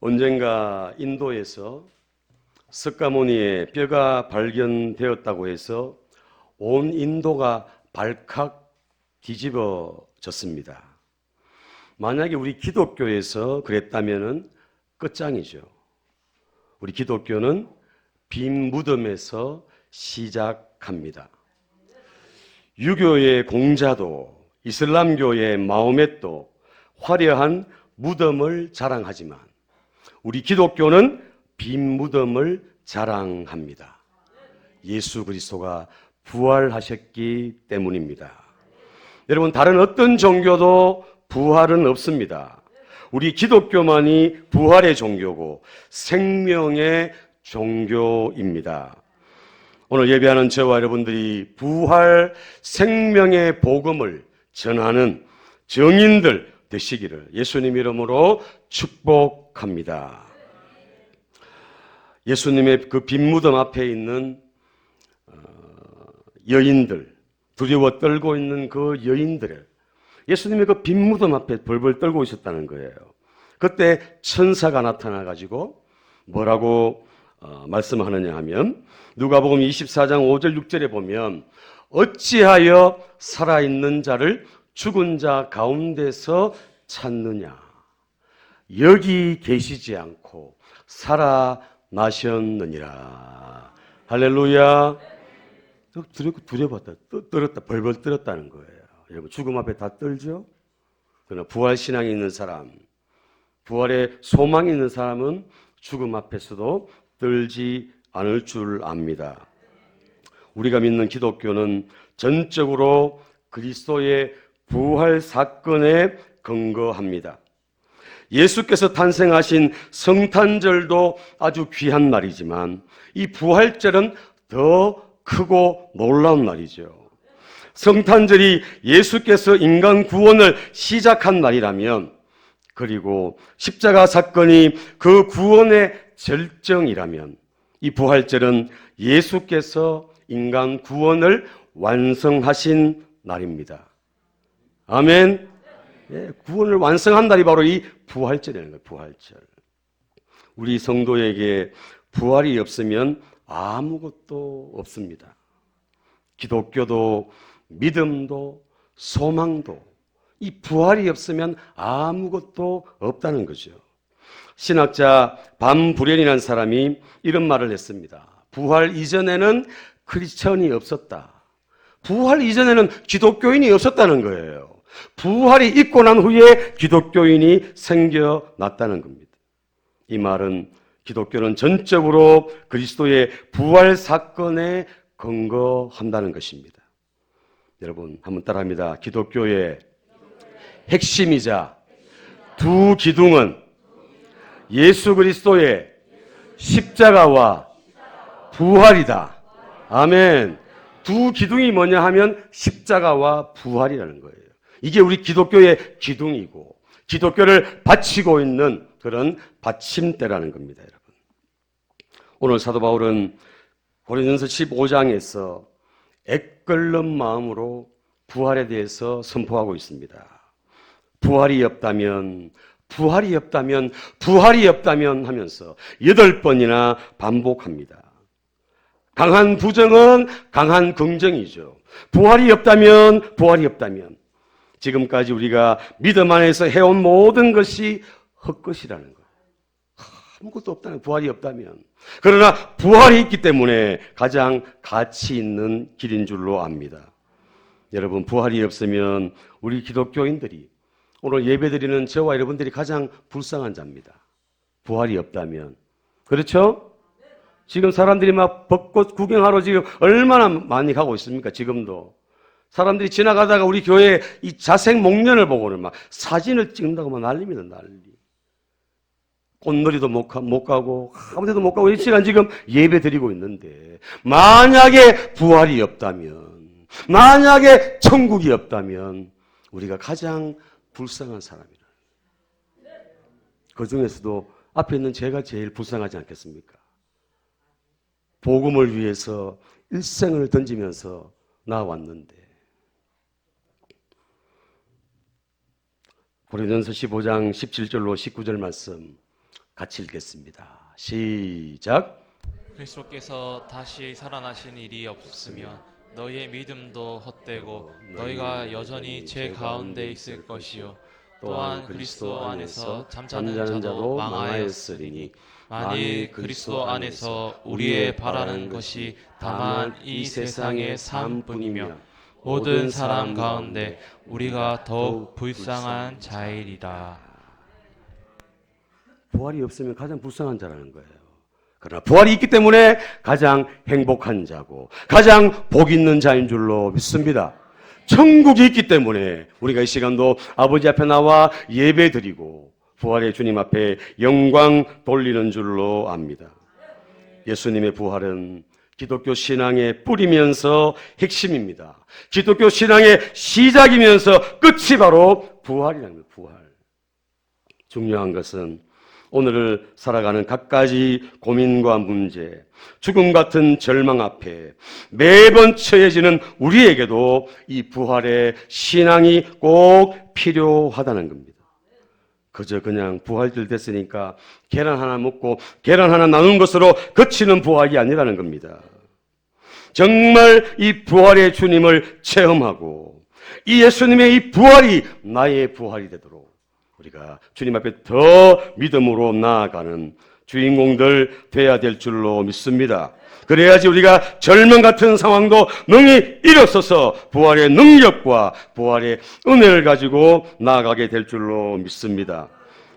언젠가 인도에서 석가모니의 뼈가 발견되었다고 해서 온 인도가 발칵 뒤집어졌습니다. 만약에 우리 기독교에서 그랬다면 끝장이죠. 우리 기독교는 빈 무덤에서 시작합니다. 유교의 공자도 이슬람교의 마호멧도 화려한 무덤을 자랑하지만 우리 기독교는 빈 무덤을 자랑합니다. 예수 그리스도가 부활하셨기 때문입니다. 여러분, 다른 어떤 종교도 부활은 없습니다. 우리 기독교만이 부활의 종교고 생명의 종교입니다. 오늘 예배하는 저와 여러분들이 부활 생명의 복음을 전하는 증인들 되시기를 예수님 이름으로 축복합니다. 예수님의 그 빈 무덤 앞에 있는 여인들, 두려워 떨고 있는 그 여인들을 예수님의 그 빈 무덤 앞에 벌벌 떨고 있었다는 거예요. 그때 천사가 나타나가지고 뭐라고 말씀하느냐 하면 누가복음 24장 5절 6절에 보면 어찌하여 살아있는 자를 죽은 자 가운데서 찾느냐, 여기 계시지 않고 살아나셨느니라. 할렐루야. 두려웠다, 떨었다, 벌벌 떨었다는 거예요. 여러분, 죽음 앞에 다 떨죠? 그러나 부활신앙이 있는 사람, 부활의 소망이 있는 사람은 죽음 앞에서도 떨지 않을 줄 압니다. 우리가 믿는 기독교는 전적으로 그리스도의 부활 사건에 근거합니다. 예수께서 탄생하신 성탄절도 아주 귀한 날이지만 이 부활절은 더 크고 놀라운 날이죠. 성탄절이 예수께서 인간 구원을 시작한 날이라면, 그리고 십자가 사건이 그 구원의 절정이라면, 이 부활절은 예수께서 인간 구원을 완성하신 날입니다. 아멘. 예, 구원을 완성한 날이 바로 이 부활절이라는 거예요. 부활절. 우리 성도에게 부활이 없으면 아무것도 없습니다. 기독교도 믿음도 소망도 이 부활이 없으면 아무것도 없다는 거죠. 신학자 반부련이라는 사람이 이런 말을 했습니다. 부활 이전에는 크리스천이 없었다. 부활 이전에는 기독교인이 없었다는 거예요. 부활이 있고 난 후에 기독교인이 생겨났다는 겁니다. 이 말은 기독교는 전적으로 그리스도의 부활 사건에 근거한다는 것입니다. 여러분, 한번 따라합니다. 기독교의 핵심이자 두 기둥은 예수 그리스도의 십자가와 부활이다. 아멘. 두 기둥이 뭐냐 하면 십자가와 부활이라는 거예요. 이게 우리 기독교의 기둥이고 기독교를 바치고 있는 그런 받침대라는 겁니다, 여러분. 오늘 사도 바울은 고린도전서 15장에서 애끓는 마음으로 부활에 대해서 선포하고 있습니다. 부활이 없다면 하면서 8번이나 반복합니다. 강한 부정은 강한 긍정이죠. 부활이 없다면 지금까지 우리가 믿음 안에서 해온 모든 것이 헛것이라는 거예요. 아무것도 없다는, 부활이 없다면. 그러나 부활이 있기 때문에 가장 가치 있는 길인 줄로 압니다. 여러분, 부활이 없으면 우리 기독교인들이, 오늘 예배드리는 저와 여러분들이 가장 불쌍한 자입니다. 부활이 없다면. 그렇죠? 지금 사람들이 막 벚꽃 구경하러 지금 얼마나 많이 가고 있습니까? 지금도. 사람들이 지나가다가 우리 교회 이 자색 목련을 보고는 막 사진을 찍는다고 막 난립니다, 난리. 꽃놀이도 못 가고 아무 데도 못 가고 이 시간 지금 예배 드리고 있는데, 만약에 부활이 없다면, 만약에 천국이 없다면 우리가 가장 불쌍한 사람이라. 그 중에서도 앞에 있는 제가 제일 불쌍하지 않겠습니까? 복음을 위해서 일생을 던지면서 나왔는데. 고린도전서 15장 17절로 19절 말씀 같이 읽겠습니다. 시작. 그리스도께서 다시 살아나신 일이 없으면 너희의 믿음도 헛되고 너희가 여전히 죄 가운데 있을 것이요 또한 그리스도 안에서 잠자는 자도 망하였으리니 만일 그리스도 안에서 우리의 바라는 것이 다만 이 세상의 삶뿐이며 모든 사람 가운데 우리가 더욱 불쌍한 자이리라. 부활이 없으면 가장 불쌍한 자라는 거예요. 그러나 부활이 있기 때문에 가장 행복한 자고 가장 복 있는 자인 줄로 믿습니다. 천국이 있기 때문에 우리가 이 시간도 아버지 앞에 나와 예배 드리고 부활의 주님 앞에 영광 돌리는 줄로 압니다. 예수님의 부활은 기독교 신앙의 뿌리면서 핵심입니다. 기독교 신앙의 시작이면서 끝이 바로 부활이라는 거예요. 부활. 중요한 것은 오늘을 살아가는 갖가지 고민과 문제, 죽음 같은 절망 앞에 매번 처해지는 우리에게도 이 부활의 신앙이 꼭 필요하다는 겁니다. 그저 그냥 부활절 됐으니까 계란 하나 먹고 계란 하나 나눈 것으로 그치는 부활이 아니라는 겁니다. 정말 이 부활의 주님을 체험하고 이 예수님의 이 부활이 나의 부활이 되도록 우리가 주님 앞에 더 믿음으로 나아가는 주인공들 돼야 될 줄로 믿습니다. 그래야지 우리가 절망 같은 상황도 능히 일어서서 부활의 능력과 부활의 은혜를 가지고 나아가게 될 줄로 믿습니다.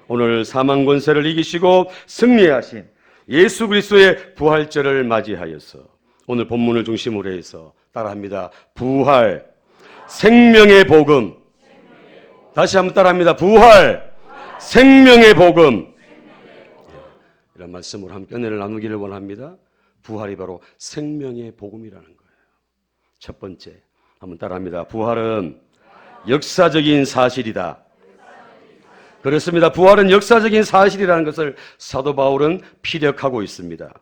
오늘 사망 권세를 이기시고 승리하신 예수 그리스도의 부활절을 맞이하여서 오늘 본문을 중심으로 해서 따라합니다. 부활, 생명의 복음. 다시 한번 따라합니다. 부활, 생명의 복음. 이런 말씀으로 함께 은혜를 나누기를 원합니다. 부활이 바로 생명의 복음이라는 거예요. 첫 번째, 한번 따라합니다. 부활은 역사적인 사실이다. 그렇습니다. 부활은 역사적인 사실이라는 것을 사도 바울은 피력하고 있습니다.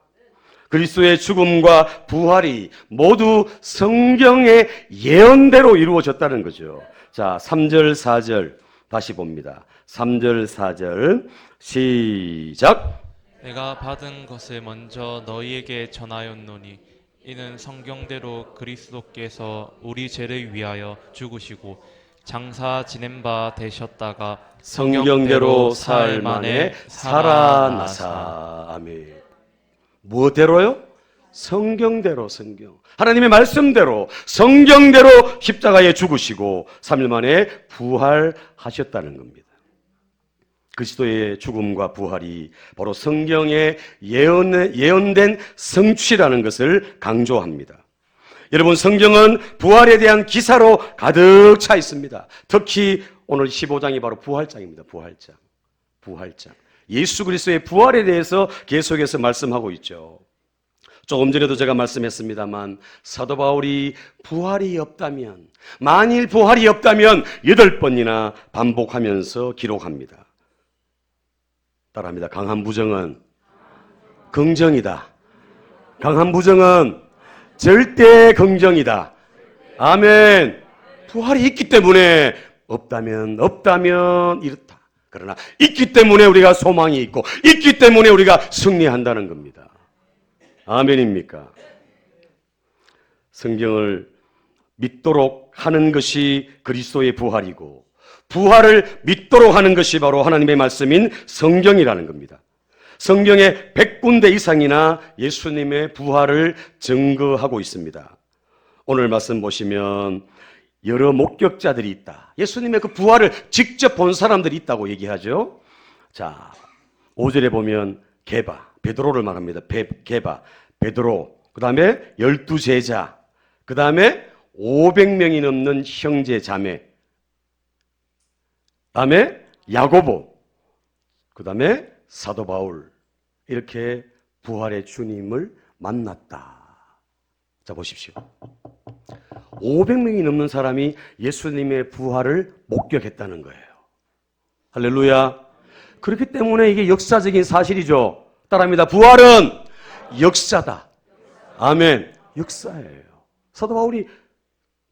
그리스도의 죽음과 부활이 모두 성경의 예언대로 이루어졌다는 거죠. 자, 3절, 4절 다시 봅니다. 3절, 4절 시작. 내가 받은 것을 먼저 너희에게 전하였노니 이는 성경대로 그리스도께서 우리 죄를 위하여 죽으시고 장사 지낸 바 되셨다가 성경대로 사흘 만에 살아나사. 아멘. 무엇대로요? 성경대로, 성경. 하나님의 말씀대로, 성경대로 십자가에 죽으시고 3일 만에 부활하셨다는 겁니다. 그리스도의 죽음과 부활이 바로 성경에 예언된 성취라는 것을 강조합니다. 여러분, 성경은 부활에 대한 기사로 가득 차 있습니다. 특히 오늘 15장이 바로 부활장입니다. 부활장. 부활장. 예수 그리스도의 부활에 대해서 계속해서 말씀하고 있죠. 조금 전에도 제가 말씀했습니다만 사도 바울이 부활이 없다면, 만일 부활이 없다면 8번이나 반복하면서 기록합니다. 따라합니다. 강한 부정은 긍정이다. 강한 부정은 절대 긍정이다. 아멘. 부활이 있기 때문에 없다면 이렇다. 그러나 있기 때문에 우리가 소망이 있고 있기 때문에 우리가 승리한다는 겁니다. 아멘입니까? 성경을 믿도록 하는 것이 그리스도의 부활이고 부활을 믿도록 하는 것이 바로 하나님의 말씀인 성경이라는 겁니다. 성경에 100군데 이상이나 예수님의 부활을 증거하고 있습니다. 오늘 말씀 보시면 여러 목격자들이 있다. 예수님의 그 부활을 직접 본 사람들이 있다고 얘기하죠. 자, 5절에 보면 베드로를 말합니다. 베드로, 그 다음에 12제자, 그 다음에 500명이 넘는 형제 자매, 그 다음에 야고보, 그 다음에 사도 바울, 이렇게 부활의 주님을 만났다. 자, 보십시오. 500명이 넘는 사람이 예수님의 부활을 목격했다는 거예요. 할렐루야. 그렇기 때문에 이게 역사적인 사실이죠. 따라합니다. 부활은 역사다. 아멘. 역사예요. 사도 바울이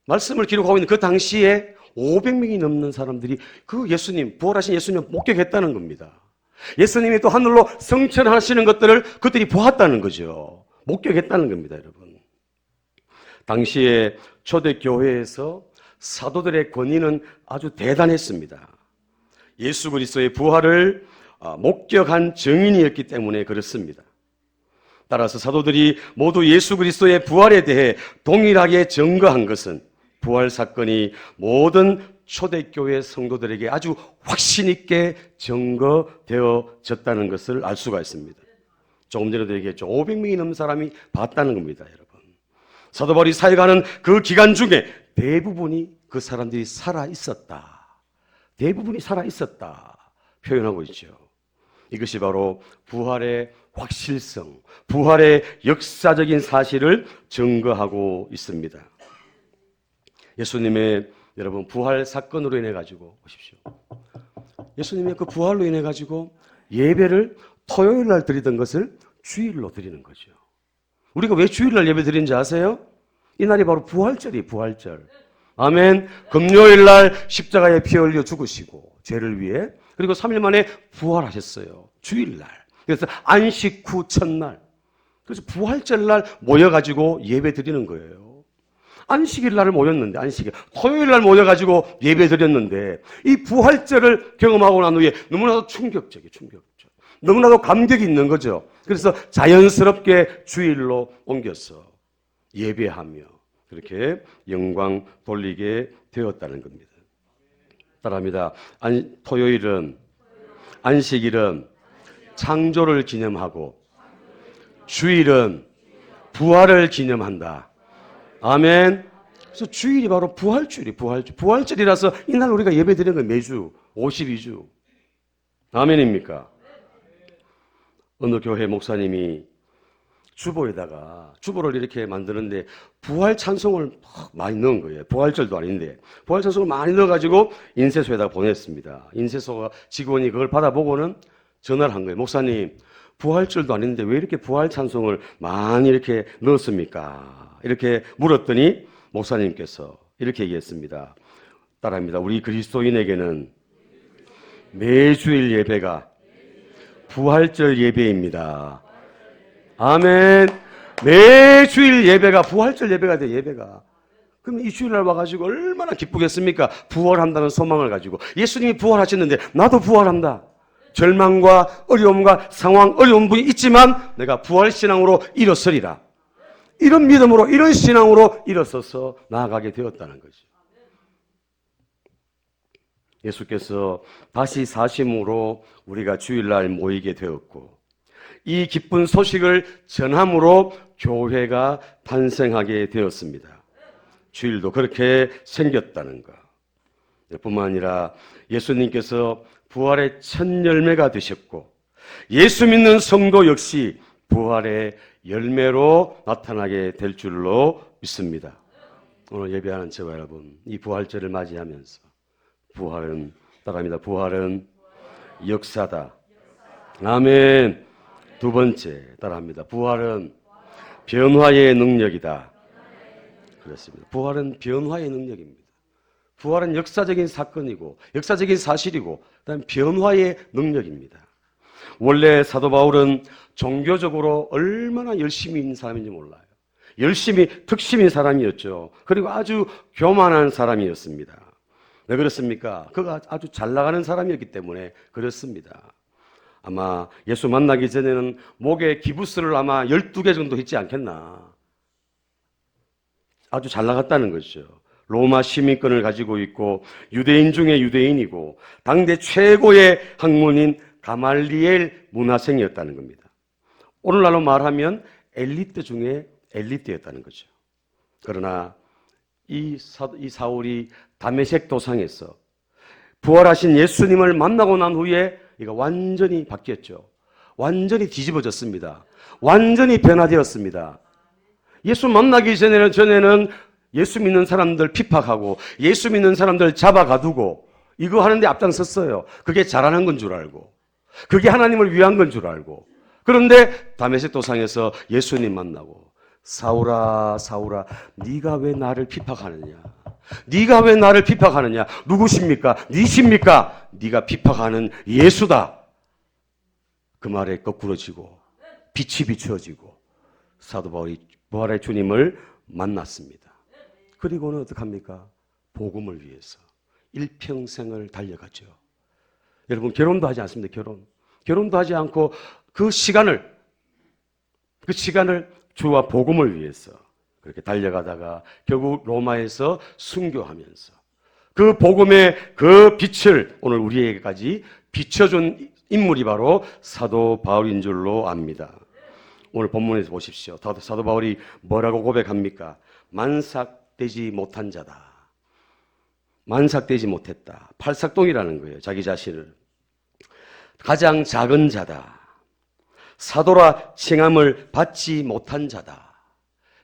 말씀을 기록하고 있는 그 당시에 500명이 넘는 사람들이 그 예수님, 부활하신 예수님 목격했다는 겁니다. 예수님이 또 하늘로 승천하시는 것들을 그들이 보았다는 거죠. 목격했다는 겁니다, 여러분. 당시에 초대교회에서 사도들의 권위는 아주 대단했습니다. 예수 그리스도의 부활을 목격한 증인이었기 때문에 그렇습니다. 따라서 사도들이 모두 예수 그리스도의 부활에 대해 동일하게 증거한 것은 부활 사건이 모든 초대교회 성도들에게 아주 확신 있게 증거되어졌다는 것을 알 수가 있습니다. 조금 전에도 얘기했죠. 500명이 넘는 사람이 봤다는 겁니다, 여러분. 사도 바울이 사역하는 그 기간 중에 대부분이 그 사람들이 살아 있었다. 대부분이 살아 있었다. 표현하고 있죠. 이것이 바로 부활의 확실성, 부활의 역사적인 사실을 증거하고 있습니다. 예수님의 여러분 부활 사건으로 인해 가지고 보십시오. 예수님의 그 부활로 인해 가지고 예배를 토요일 날 드리던 것을 주일로 드리는 거죠. 우리가 왜 주일 날 예배 드리는지 아세요? 이 날이 바로 부활절이에요, 부활절. 아멘. 금요일 날 십자가에 피 흘려 죽으시고 죄를 위해, 그리고 3일 만에 부활하셨어요. 주일 날. 그래서 안식 후 첫날. 그래서 부활절 날 모여가지고 예배 드리는 거예요. 안식일 날 모였는데, 토요일 날 모여가지고 예배 드렸는데, 이 부활절을 경험하고 난 후에 너무나도 충격적. 너무나도 감격이 있는 거죠. 그래서 자연스럽게 주일로 옮겼어. 예배하며 그렇게 영광 돌리게 되었다는 겁니다. 따라합니다. 토요일은, 안식일은 창조를 기념하고 주일은 부활을 기념한다. 아멘. 그래서 주일이 바로 부활절이라서 이날 우리가 예배 드리는 건 매주 52주. 아멘입니까? 어느 교회 목사님이 주보를 이렇게 만드는데 부활 찬송을 많이 넣은 거예요. 부활절도 아닌데 부활 찬송을 많이 넣어가지고 인쇄소에다가 보냈습니다. 인쇄소 직원이 그걸 받아보고는 전화를 한 거예요. 목사님, 부활절도 아닌데 왜 이렇게 부활 찬송을 많이 이렇게 넣었습니까? 이렇게 물었더니 목사님께서 이렇게 얘기했습니다. 따라합니다. 우리 그리스도인에게는 매주일 예배가 부활절 예배입니다. 아멘. 매주일 예배가 부활절 예배가 돼, 예배가. 그럼 이 주일날 와가지고 얼마나 기쁘겠습니까? 부활한다는 소망을 가지고. 예수님이 부활하셨는데 나도 부활한다. 절망과 어려움과 상황, 어려운 분이 있지만 내가 부활신앙으로 일어서리라. 이런 믿음으로, 이런 신앙으로 일어서서 나아가게 되었다는 거죠. 예수께서 다시 사심으로 우리가 주일날 모이게 되었고, 이 기쁜 소식을 전함으로 교회가 탄생하게 되었습니다. 주일도 그렇게 생겼다는 것. 뿐만 아니라 예수님께서 부활의 첫 열매가 되셨고, 예수 믿는 성도 역시 부활의 열매로 나타나게 될 줄로 믿습니다. 오늘 예배하는 저와 여러분, 이 부활절을 맞이하면서 부활은, 따라합니다. 부활은 역사다. 아멘. 두 번째, 따라합니다. 부활은 변화의 능력이다. 그렇습니다. 부활은 변화의 능력입니다. 부활은 역사적인 사건이고 역사적인 사실이고 그다음에 변화의 능력입니다. 원래 사도 바울은 종교적으로 얼마나 열심히 있는 사람인지 몰라요. 열심히 특심인 사람이었죠. 그리고 아주 교만한 사람이었습니다. 왜 그렇습니까? 그가 아주 잘 나가는 사람이었기 때문에 그렇습니다. 아마 예수 만나기 전에는 목에 기부스를 아마 12개 정도 했지 않겠나. 아주 잘 나갔다는 것이죠. 로마 시민권을 가지고 있고 유대인 중에 유대인이고 당대 최고의 학문인 가말리엘 문화생이었다는 겁니다. 오늘날로 말하면 엘리트 중에 엘리트였다는 거죠. 그러나 이 사울이 다메섹 도상에서 부활하신 예수님을 만나고 난 후에 이가 완전히 바뀌었죠. 완전히 뒤집어졌습니다. 완전히 변화되었습니다. 예수 만나기 전에는 예수 믿는 사람들 핍박하고 예수 믿는 사람들 잡아가두고 이거 하는데 앞장섰어요. 그게 잘하는 건 줄 알고 그게 하나님을 위한 건 줄 알고. 그런데 다메섹 도상에서 예수님 만나고 사울아 사울아 네가 왜 나를 핍박하느냐. 네가 왜 나를 핍박하느냐. 누구십니까? 니십니까? 네가 핍박하는 예수다. 그 말에 거꾸러지고 빛이 비추어지고 사도 바울이 부활의 주님을 만났습니다. 그리고는 어떡합니까? 복음을 위해서 일평생을 달려갔죠. 여러분 결혼도 하지 않습니다. 결혼도 하지 않고 그 시간을 주와 복음을 위해서 그렇게 달려가다가 결국 로마에서 순교하면서 그 복음의 그 빛을 오늘 우리에게까지 비춰준 인물이 바로 사도 바울인 줄로 압니다. 오늘 본문에서 보십시오. 사도 바울이 뭐라고 고백합니까? 만삭되지 못한 자다. 만삭되지 못했다. 팔삭동이라는 거예요. 자기 자신을. 가장 작은 자다. 사도라 칭함을 받지 못한 자다.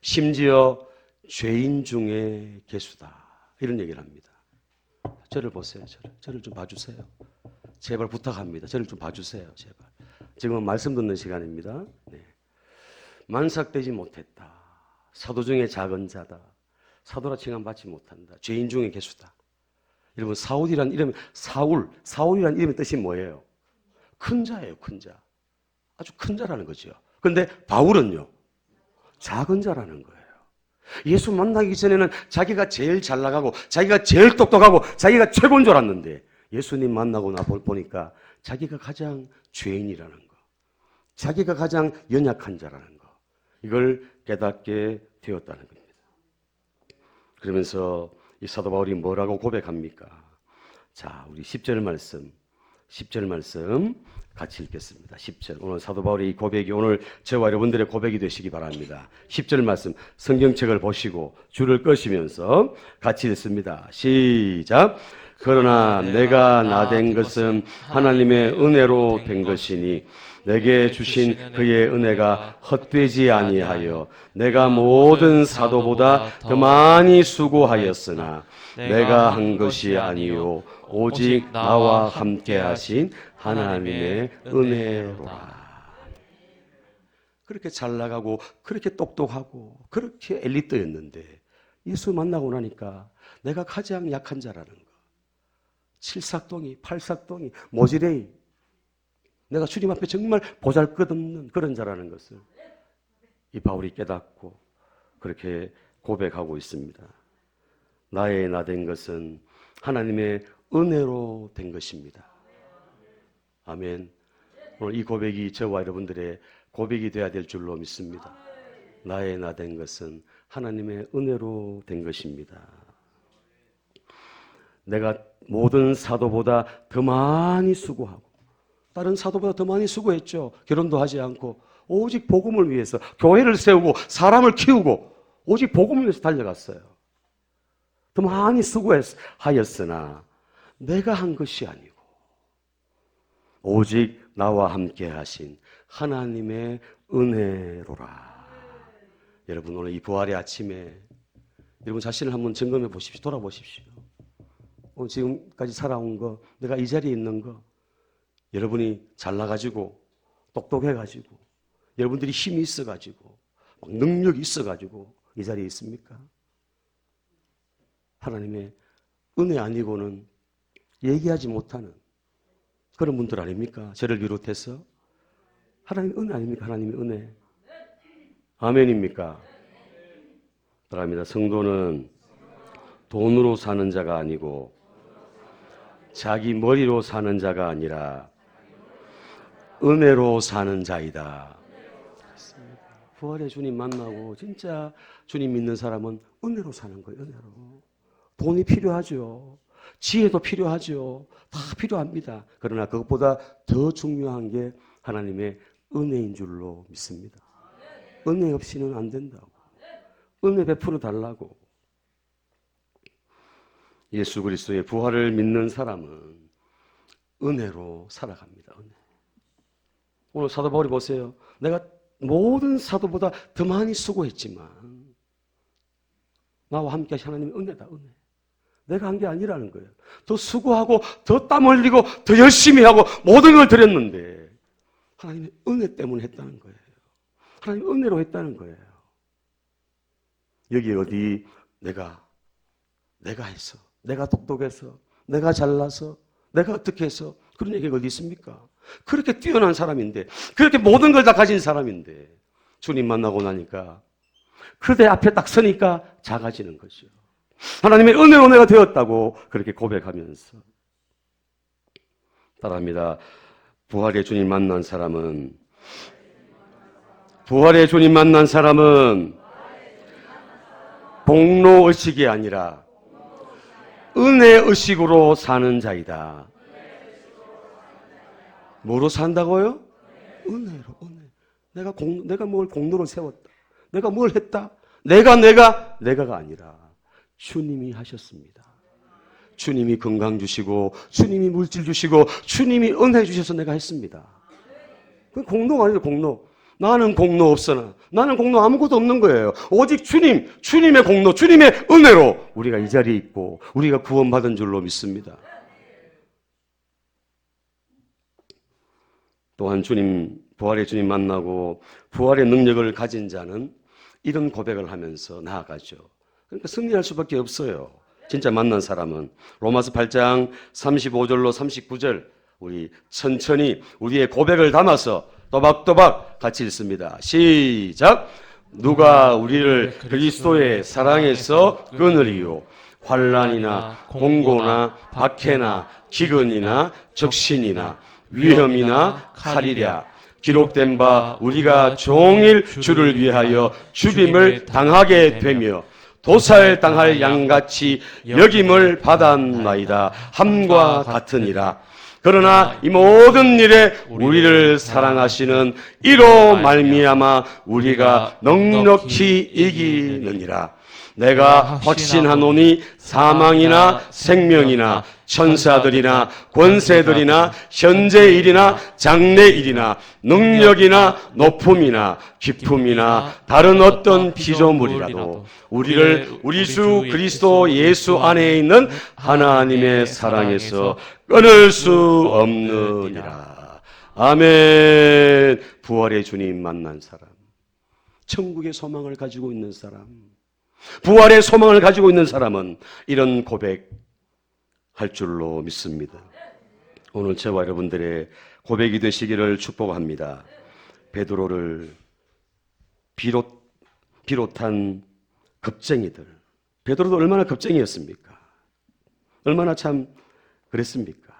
심지어 죄인 중에 개수다. 이런 얘기를 합니다. 저를 보세요. 저를 좀 봐주세요. 제발 부탁합니다. 저를 좀 봐주세요. 제발. 지금은 말씀 듣는 시간입니다. 네. 만삭되지 못했다. 사도 중에 작은 자다. 사도라 칭함 받지 못한다. 죄인 중에 개수다. 여러분 사울이란 이름의 뜻이 뭐예요? 큰 자예요. 큰 자. 아주 큰 자라는 거죠. 그런데 바울은요. 작은 자라는 거예요. 예수 만나기 전에는 자기가 제일 잘 나가고 자기가 제일 똑똑하고 자기가 최고인 줄 알았는데 예수님 만나고 나 보니까 자기가 가장 죄인이라는 거. 자기가 가장 연약한 자라는 거. 이걸 깨닫게 되었다는 겁니다. 그러면서 이 사도 바울이 뭐라고 고백합니까? 자, 우리 10절 말씀 같이 읽겠습니다. 10절. 오늘 사도 바울의 이 고백이 오늘 저와 여러분들의 고백이 되시기 바랍니다. 10절 말씀 성경책을 보시고 줄을 끄시면서 같이 읽습니다. 시작. 그러나 내가 나된 것은 하나님의 은혜로 된 것이니 내게 주신 그의 은혜가 헛되지 아니하여 내가 모든 사도보다 더 많이 수고하였으나 내가 한 것이 아니요 오직 나와 함께 하신 하나님의 은혜로라. 그렇게 잘 나가고 그렇게 똑똑하고 그렇게 엘리트였는데 예수 만나고 나니까 내가 가장 약한 자라는 거. 칠삭동이, 팔삭동이, 모지레이. 내가 주님 앞에 정말 보잘것없는 그런 자라는 것을 이 바울이 깨닫고 그렇게 고백하고 있습니다. 나의 나 된 것은 하나님의 은혜로 된 것입니다. 아멘. 오늘 이 고백이 저와 여러분들의 고백이 되어야 될 줄로 믿습니다. 나의 나 된 것은 하나님의 은혜로 된 것입니다. 내가 모든 사도보다 더 많이 수고하고 다른 사도보다 더 많이 수고했죠. 결혼도 하지 않고 오직 복음을 위해서 교회를 세우고 사람을 키우고 오직 복음을 위해서 달려갔어요. 더 많이 수고하였으나 내가 한 것이 아니고 오직 나와 함께 하신 하나님의 은혜로라. 여러분 오늘 이 부활의 아침에 여러분 자신을 한번 점검해 보십시오. 돌아보십시오. 오늘 지금까지 살아온 거, 내가 이 자리에 있는 거, 여러분이 잘나가지고 똑똑해가지고 여러분들이 힘이 있어가지고 막 능력이 있어가지고 이 자리에 있습니까? 하나님의 은혜 아니고는 얘기하지 못하는 그런 분들 아닙니까? 저를 비롯해서 하나님의 은혜 아닙니까? 하나님의 은혜. 아멘입니까? 따라합니다. 성도는 돈으로 사는 자가 아니고 자기 머리로 사는 자가 아니라 은혜로 사는 자이다. 부활의 주님 만나고 진짜 주님 믿는 사람은 은혜로 사는 거예요. 은혜로. 돈이 필요하죠. 지혜도 필요하죠. 다 필요합니다. 그러나 그것보다 더 중요한 게 하나님의 은혜인 줄로 믿습니다. 은혜 없이는 안 된다고. 은혜 베풀어 달라고. 예수 그리스도의 부활을 믿는 사람은 은혜로 살아갑니다. 은혜. 오늘 사도 바울이 보세요. 내가 모든 사도보다 더 많이 수고했지만 나와 함께 하신 하나님의 은혜다. 은혜. 내가 한 게 아니라는 거예요. 더 수고하고 더 땀 흘리고 더 열심히 하고 모든 걸 드렸는데 하나님의 은혜 때문에 했다는 거예요. 하나님의 은혜로 했다는 거예요. 여기 어디 내가 해서 내가 똑똑해서 내가 잘나서 내가 어떻게 해서 그런 얘기가 어디 있습니까? 그렇게 뛰어난 사람인데, 그렇게 모든 걸 다 가진 사람인데, 주님 만나고 나니까, 그대 앞에 딱 서니까 작아지는 거죠. 하나님의 은혜로 내가 되었다고 그렇게 고백하면서. 따라합니다. 부활의 주님 만난 사람은 복로의식이 아니라 은혜의식으로 사는 자이다. 뭐로 산다고요? 은혜로, 은혜. 내가 뭘 공로로 세웠다. 내가 뭘 했다. 내가가 아니라 주님이 하셨습니다. 주님이 건강 주시고, 주님이 물질 주시고, 주님이 은혜 주셔서 내가 했습니다. 그 공로가 아니죠, 공로. 나는 공로 없으나, 나는 공로 아무것도 없는 거예요. 오직 주님의 공로, 주님의 은혜로 우리가 이 자리에 있고, 우리가 구원받은 줄로 믿습니다. 또한 부활의 주님 만나고 부활의 능력을 가진 자는 이런 고백을 하면서 나아가죠. 그러니까 승리할 수밖에 없어요. 진짜 만난 사람은. 로마서 8장 35절로 39절 우리 천천히 우리의 고백을 담아서 또박또박 같이 읽습니다. 시작. 누가 우리를 그리스도의 사랑에서 끊으리요. 환난이나 공고나 박해나 기근이나 적신이나 위험이나 칼이랴. 기록된 바 우리가 종일 주를 위하여 죽임을 당하게 되며 도살당할 양같이 여김을 받았나이다. 함과 같으니라. 그러나 이 모든 일에 우리를 사랑하시는 이로 말미암아 우리가 넉넉히 이기느니라. 내가 확신하노니 사망이나 생명이나 천사들이나 권세들이나 현재 일이나 장래 일이나 능력이나 높음이나 깊음이나 다른 어떤 피조물이라도 우리를 우리 주 그리스도 예수 안에 있는 하나님의 사랑에서 끊을 수 없느니라. 아멘. 부활의 주님 만난 사람, 천국의 소망을 가지고 있는 사람, 부활의 소망을 가지고 있는 사람은 이런 고백할 줄로 믿습니다. 오늘 저와 여러분들의 고백이 되시기를 축복합니다. 베드로를 비롯한 겁쟁이들, 베드로도 얼마나 겁쟁이였습니까? 얼마나 참 그랬습니까?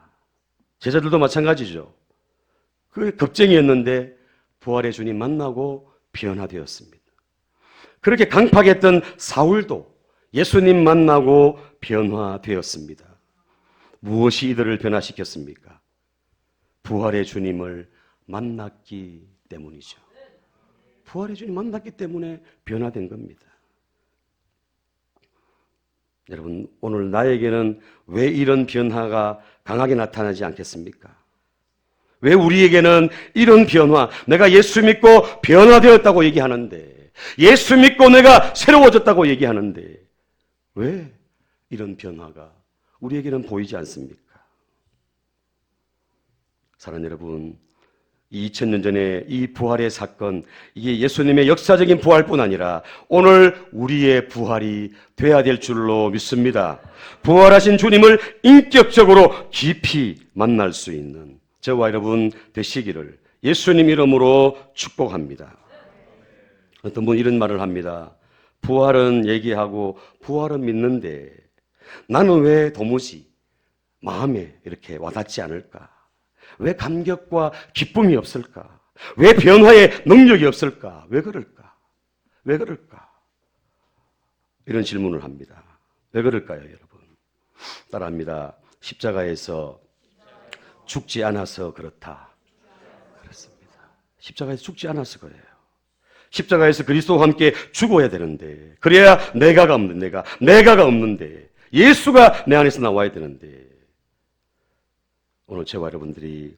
제자들도 마찬가지죠. 그 겁쟁이였는데 부활의 주님 만나고 변화되었습니다. 그렇게 강팍했던 사울도 예수님 만나고 변화되었습니다. 무엇이 이들을 변화시켰습니까? 부활의 주님을 만났기 때문이죠. 부활의 주님 만났기 때문에 변화된 겁니다. 여러분, 오늘 나에게는 왜 이런 변화가 강하게 나타나지 않겠습니까? 왜 우리에게는 이런 변화, 내가 예수 믿고 변화되었다고 얘기하는데, 예수 믿고 내가 새로워졌다고 얘기하는데 왜 이런 변화가 우리에게는 보이지 않습니까? 사랑하는 여러분, 2000년 전에 이 부활의 사건, 이게 예수님의 역사적인 부활뿐 아니라 오늘 우리의 부활이 돼야 될 줄로 믿습니다. 부활하신 주님을 인격적으로 깊이 만날 수 있는 저와 여러분 되시기를 예수님 이름으로 축복합니다. 어떤 분 이런 말을 합니다. 부활은 얘기하고 부활은 믿는데 나는 왜 도무지 마음에 이렇게 와닿지 않을까? 왜 감격과 기쁨이 없을까? 왜 변화의 능력이 없을까? 왜 그럴까? 왜 그럴까? 이런 질문을 합니다. 왜 그럴까요, 여러분? 따라합니다. 십자가에서 죽지 않아서 그렇다. 그렇습니다. 십자가에서 죽지 않아서 그래요. 십자가에서 그리스도와 함께 죽어야 되는데, 그래야 내가가 없는데, 예수가 내 안에서 나와야 되는데, 오늘 저와 여러분들이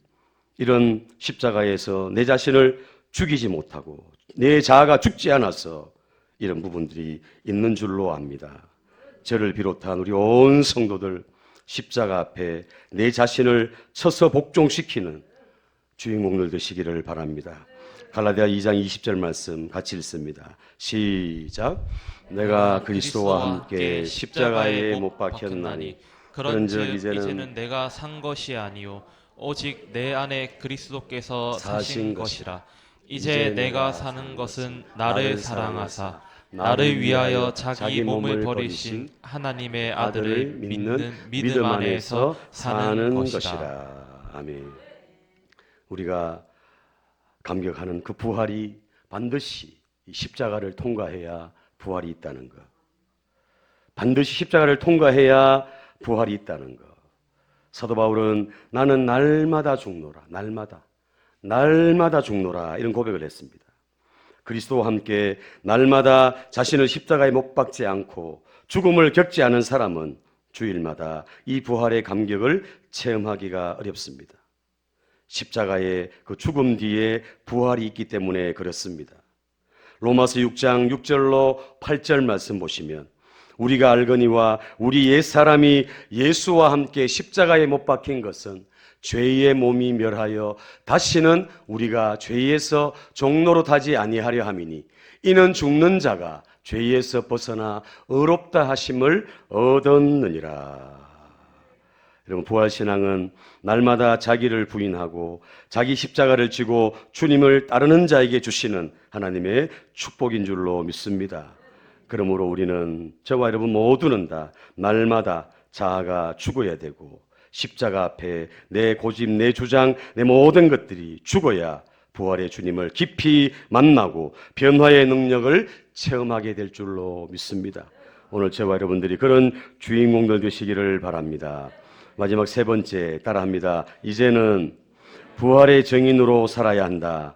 이런 십자가에서 내 자신을 죽이지 못하고 내 자아가 죽지 않아서 이런 부분들이 있는 줄로 압니다. 저를 비롯한 우리 온 성도들 십자가 앞에 내 자신을 쳐서 복종시키는 주인공들 되시기를 바랍니다. 갈라디아 2장 20절 말씀 같이 읽습니다. 시작. 내가 그리스도와 함께 십자가에 못 박혔나니 그런즉 이제는 내가 산 것이 아니요 오직 내 안에 그리스도께서 사신 사신 것이라. 것이라. 이제 내가 사는 것은 나를 사랑하사 나를 위하여 자기 몸을 버리신 하나님의 아들을 믿는 믿음 안에서 사는 것이라. 아멘. 우리가 감격하는 그 부활이 반드시 이 십자가를 통과해야 부활이 있다는 것. 반드시 십자가를 통과해야 부활이 있다는 것. 사도 바울은 나는 날마다 죽노라. 날마다 죽노라. 이런 고백을 했습니다. 그리스도와 함께 날마다 자신을 십자가에 못 박지 않고 죽음을 겪지 않은 사람은 주일마다 이 부활의 감격을 체험하기가 어렵습니다. 십자가의 그 죽음 뒤에 부활이 있기 때문에 그렇습니다. 로마서 6장 6절로 8절 말씀 보시면 우리가 알거니와 우리 옛사람이 예수와 함께 십자가에 못 박힌 것은 죄의 몸이 멸하여 다시는 우리가 죄에서 종로로 타지 아니하려 함이니 이는 죽는 자가 죄에서 벗어나 의롭다 하심을 얻었느니라. 여러분, 부활신앙은 날마다 자기를 부인하고 자기 십자가를 지고 주님을 따르는 자에게 주시는 하나님의 축복인 줄로 믿습니다. 그러므로 우리는, 저와 여러분 모두는 다 날마다 자아가 죽어야 되고 십자가 앞에 내 고집, 내 주장, 내 모든 것들이 죽어야 부활의 주님을 깊이 만나고 변화의 능력을 체험하게 될 줄로 믿습니다. 오늘 저와 여러분들이 그런 주인공들 되시기를 바랍니다. 마지막 세 번째 따라합니다. 이제는 부활의 증인으로 살아야 한다.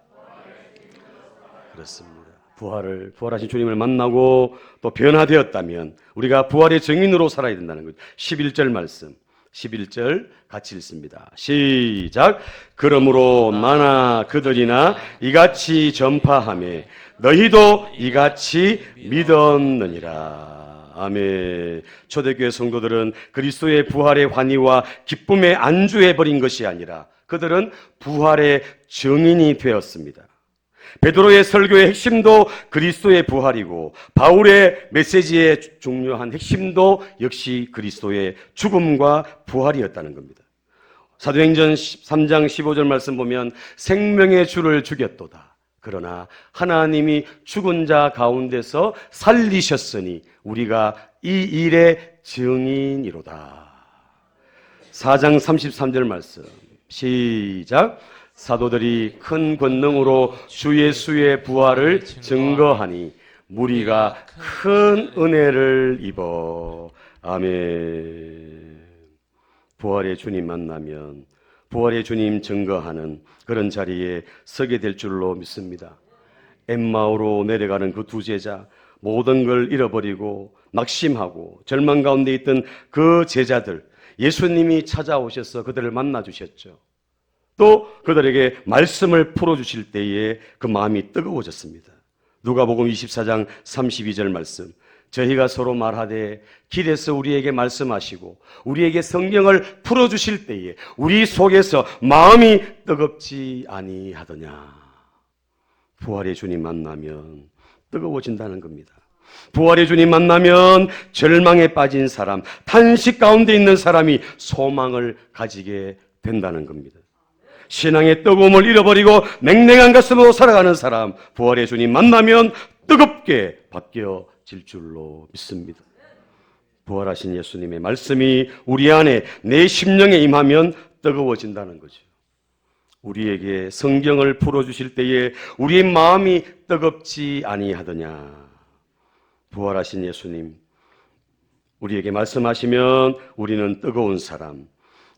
그렇습니다. 부활하신 주님을 만나고 또 변화되었다면 우리가 부활의 증인으로 살아야 된다는 거죠. 11절 말씀, 11절 같이 읽습니다. 시작. 그러므로 나나 그들이나 이같이 전파하며 너희도 이같이 믿었느니라. 아멘. 초대교회 성도들은 그리스도의 부활의 환희와 기쁨에 안주해버린 것이 아니라 그들은 부활의 증인이 되었습니다. 베드로의 설교의 핵심도 그리스도의 부활이고 바울의 메시지의 중요한 핵심도 역시 그리스도의 죽음과 부활이었다는 겁니다. 사도행전 3장 15절 말씀 보면 생명의 주를 죽였도다. 그러나 하나님이 죽은 자 가운데서 살리셨으니 우리가 이 일의 증인이로다. 4장 33절 말씀 시작. 사도들이 큰 권능으로 주 예수의 부활을 증거하니 무리가 큰 은혜를 입어. 아멘. 부활의 주님 만나면 부활의 주님 증거하는 그런 자리에 서게 될 줄로 믿습니다. 엠마오로 내려가는 그 두 제자, 모든 걸 잃어버리고 낙심하고 절망 가운데 있던 그 제자들, 예수님이 찾아오셔서 그들을 만나 주셨죠. 또 그들에게 말씀을 풀어주실 때에 그 마음이 뜨거워졌습니다. 누가복음 24장 32절 말씀, 저희가 서로 말하되 길에서 우리에게 말씀하시고 우리에게 성경을 풀어주실 때에 우리 속에서 마음이 뜨겁지 아니하더냐. 부활의 주님 만나면 뜨거워진다는 겁니다. 부활의 주님 만나면 절망에 빠진 사람, 탄식 가운데 있는 사람이 소망을 가지게 된다는 겁니다. 신앙의 뜨거움을 잃어버리고 냉랭한 가슴으로 살아가는 사람, 부활의 주님 만나면 뜨겁게 바뀌어질 줄로 믿습니다. 부활하신 예수님의 말씀이 우리 안에 내 심령에 임하면 뜨거워진다는 거죠. 우리에게 성경을 풀어주실 때에 우리의 마음이 뜨겁지 아니하더냐. 부활하신 예수님, 우리에게 말씀하시면 우리는 뜨거운 사람,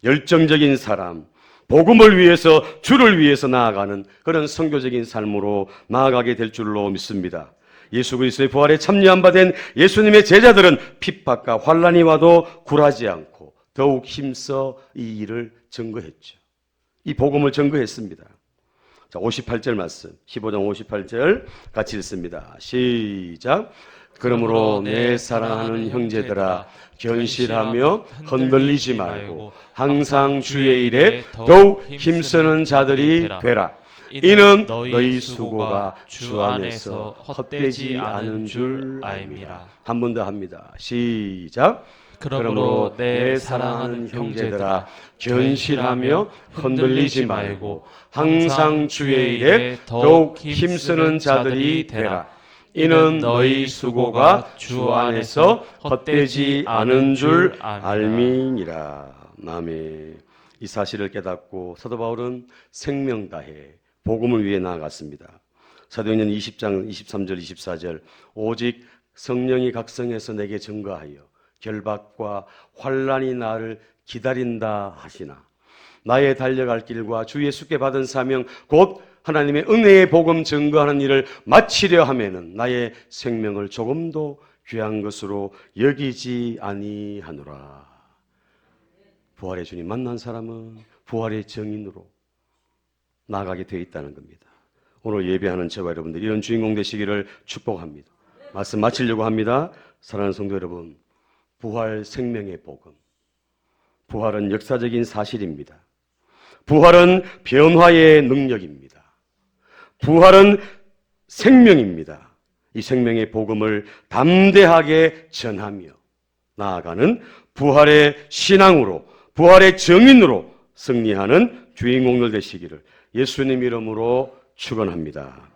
열정적인 사람, 복음을 위해서, 주를 위해서 나아가는 그런 선교적인 삶으로 나아가게 될 줄로 믿습니다. 예수 그리스도의 부활에 참여한 바 된 예수님의 제자들은 핍박과 환난이 와도 굴하지 않고 더욱 힘써 이 일을 증거했죠. 이 복음을 증거했습니다. 자, 58절 말씀, 15장 58절 같이 읽습니다. 시작. 그러므로 내 사랑하는 형제들아 견실하며 흔들리지 말고 항상 주의 일에 더욱 힘쓰는 자들이 되라. 이는 너희 수고가 주 안에서 헛되지 않은 줄 알미라. 한 번 더 합니다. 시작. 그러므로 내 사랑하는 형제들아 견실하며 흔들리지 말고 항상 주의 일에 더욱 힘쓰는 자들이 되라. 이는 너희 수고가 주 안에서 헛되지 않은 줄 알미니라. 아멘. 이 사실을 깨닫고 사도 바울은 생명 다해 복음을 위해 나아갔습니다. 사도행전 20장 23절 24절 오직 성령이 각성해서 내게 증거하여 결박과 환난이 나를 기다린다 하시나 나의 달려갈 길과 주 예수께 받은 사명 곧 하나님의 은혜의 복음 증거하는 일을 마치려 하면은 나의 생명을 조금도 귀한 것으로 여기지 아니하노라. 부활의 주님 만난 사람은 부활의 증인으로 나아가게 되어 있다는 겁니다. 오늘 예배하는 저와 여러분들 이런 주인공 되시기를 축복합니다. 말씀 마치려고 합니다. 사랑하는 성도 여러분, 부활 생명의 복음. 부활은 역사적인 사실입니다. 부활은 변화의 능력입니다. 부활은 생명입니다. 이 생명의 복음을 담대하게 전하며 나아가는 부활의 신앙으로, 부활의 증인으로 승리하는 주인공들 되시기를 예수님 이름으로 축원합니다.